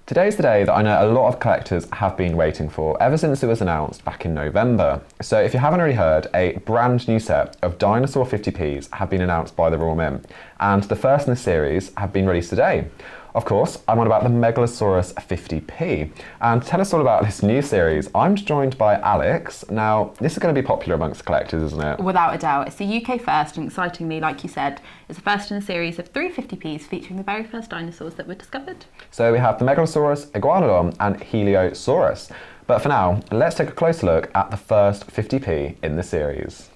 Today's the day that I know a lot of collectors have been waiting for ever since it was announced back in November. So if you haven't already heard, a brand new set of Dinosaur 50ps have been announced by the Royal Mint, and the first in the series have been released today. Of course, I'm on about the Megalosaurus 50p. And to tell us all about this new series, I'm joined by Alex. Now, this is going to be popular amongst collectors, isn't it? Without a doubt. It's the UK first, and excitingly, like you said, it's the first in a series of 3 50ps featuring the very first dinosaurs that were discovered. So we have the Megalosaurus, Iguanodon and Hylaeosaurus. But for now, let's take a closer look at the first 50p in the series.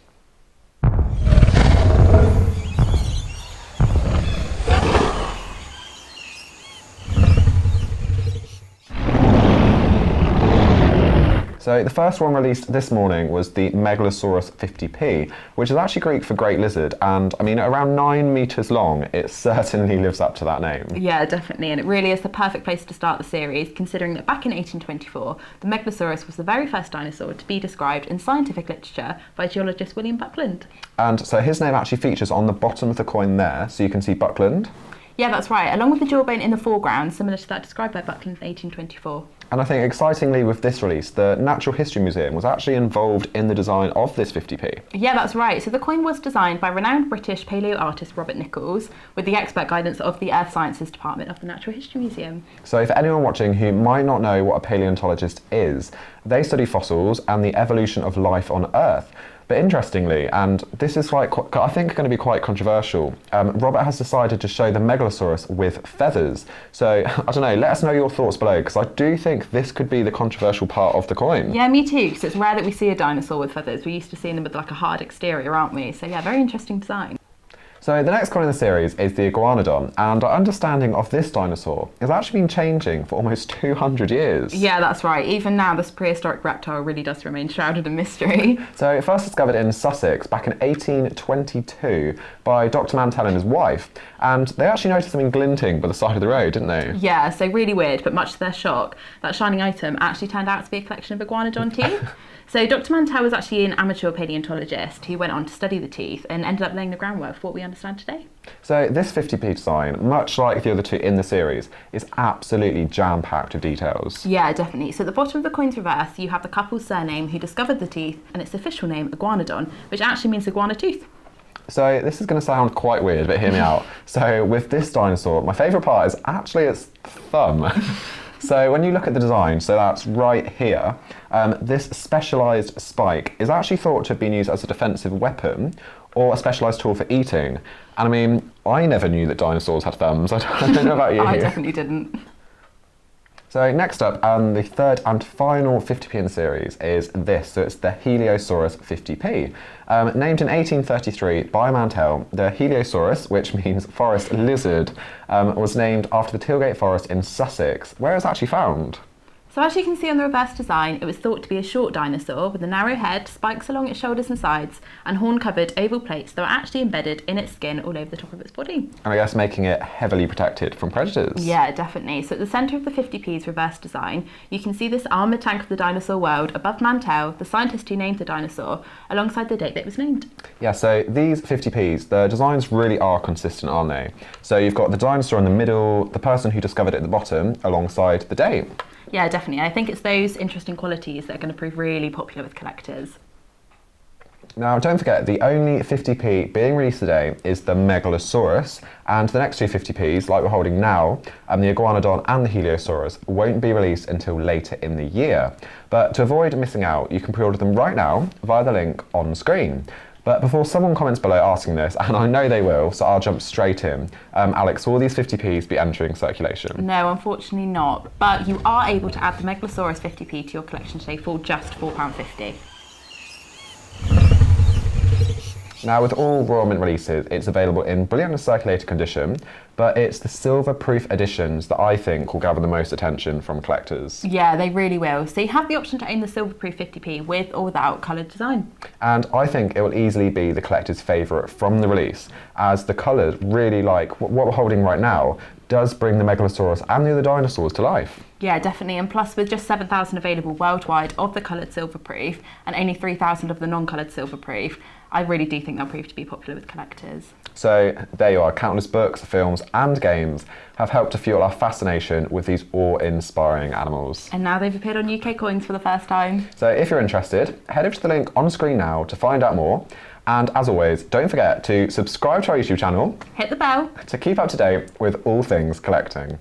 So the first one released this morning was the Megalosaurus 50p, which is actually Greek for great lizard, and I mean, around 9 metres long, it certainly lives up to that name. Yeah, definitely, and it really is the perfect place to start the series, considering that back in 1824, the Megalosaurus was the very first dinosaur to be described in scientific literature by geologist William Buckland. And so his name actually features on the bottom of the coin there, so you can see Buckland. Yeah, that's right, along with the jawbone in the foreground, similar to that described by Buckland in 1824. And I think excitingly with this release, the Natural History Museum was actually involved in the design of this 50p. Yeah, that's right. So the coin was designed by renowned British paleo artist Robert Nichols with the expert guidance of the Earth Sciences Department of the Natural History Museum. So for anyone watching who might not know what a paleontologist is, they study fossils and the evolution of life on Earth. But interestingly, and this is I think going to be quite controversial, Robert has decided to show the Megalosaurus with feathers. So, I don't know, let us know your thoughts below, because I do think this could be the controversial part of the coin. Yeah, me too, because it's rare that we see a dinosaur with feathers. We're used to seeing them with like a hard exterior, aren't we? So yeah, very interesting design. So the next coin in the series is the Iguanodon, and our understanding of this dinosaur has actually been changing for almost 200 years. Yeah, that's right. Even now, this prehistoric reptile really does remain shrouded in mystery. So it first discovered in Sussex back in 1822 by Dr. Mantell and his wife, and they actually noticed something glinting by the side of the road, didn't they? Yeah, so really weird, but much to their shock, that shining item actually turned out to be a collection of Iguanodon teeth. So Dr. Mantell was actually an amateur paleontologist who went on to study the teeth and ended up laying the groundwork for what we understand today. So this 50p design, much like the other two in the series, is absolutely jam-packed with details. Yeah, definitely. So at the bottom of the coin's reverse, you have the couple's surname who discovered the teeth and its official name, Iguanodon, which actually means iguana tooth. So this is going to sound quite weird, but hear me out. So with this dinosaur, my favourite part is actually its thumb. So when you look at the design, so that's right here, this specialised spike is actually thought to have been used as a defensive weapon or a specialised tool for eating. And I mean, I never knew that dinosaurs had thumbs. I don't know about you. I definitely didn't. So next up, the third and final 50p in the series is this. So it's the Hylaeosaurus 50p. Named in 1833 by Mantell, the Hylaeosaurus, which means forest lizard, was named after the Tilgate Forest in Sussex, where it's actually found. So as you can see on the reverse design, it was thought to be a short dinosaur with a narrow head, spikes along its shoulders and sides, and horn-covered oval plates that were actually embedded in its skin all over the top of its body. And I guess making it heavily protected from predators. Yeah, definitely. So at the centre of the 50p's reverse design, you can see this armoured tank of the dinosaur world above Mantell, the scientist who named the dinosaur, alongside the date that it was named. Yeah, so these 50p's, the designs really are consistent, aren't they? So you've got the dinosaur in the middle, the person who discovered it at the bottom, alongside the date. Yeah, definitely. I think it's those interesting qualities that are going to prove really popular with collectors. Now, don't forget, the only 50p being released today is the Megalosaurus, and the next two 50p's, like we're holding now, the Iguanodon and the Hylaeosaurus, won't be released until later in the year. But to avoid missing out, you can pre-order them right now via the link on screen. But before someone comments below asking this, and I know they will, so I'll jump straight in. Alex, will these 50p's be entering circulation? No, unfortunately not. But you are able to add the Megalosaurus 50p to your collection today for just £4.50. Now, with all Royal Mint releases, it's available in brilliant and circulated condition, but it's the silver-proof editions that I think will gather the most attention from collectors. Yeah, they really will. So you have the option to own the silver-proof 50p with or without coloured design. And I think it will easily be the collector's favourite from the release, as the colours really, like what we're holding right now, does bring the Megalosaurus and the other dinosaurs to life. Yeah, definitely. And plus, with just 7,000 available worldwide of the coloured silver proof and only 3,000 of the non-coloured silver proof, I really do think they'll prove to be popular with collectors. So there you are, countless books, films and games have helped to fuel our fascination with these awe-inspiring animals. And now they've appeared on UK coins for the first time. So if you're interested, head over to the link on screen now to find out more. And as always, don't forget to subscribe to our YouTube channel. Hit the bell. To keep up to date with all things collecting.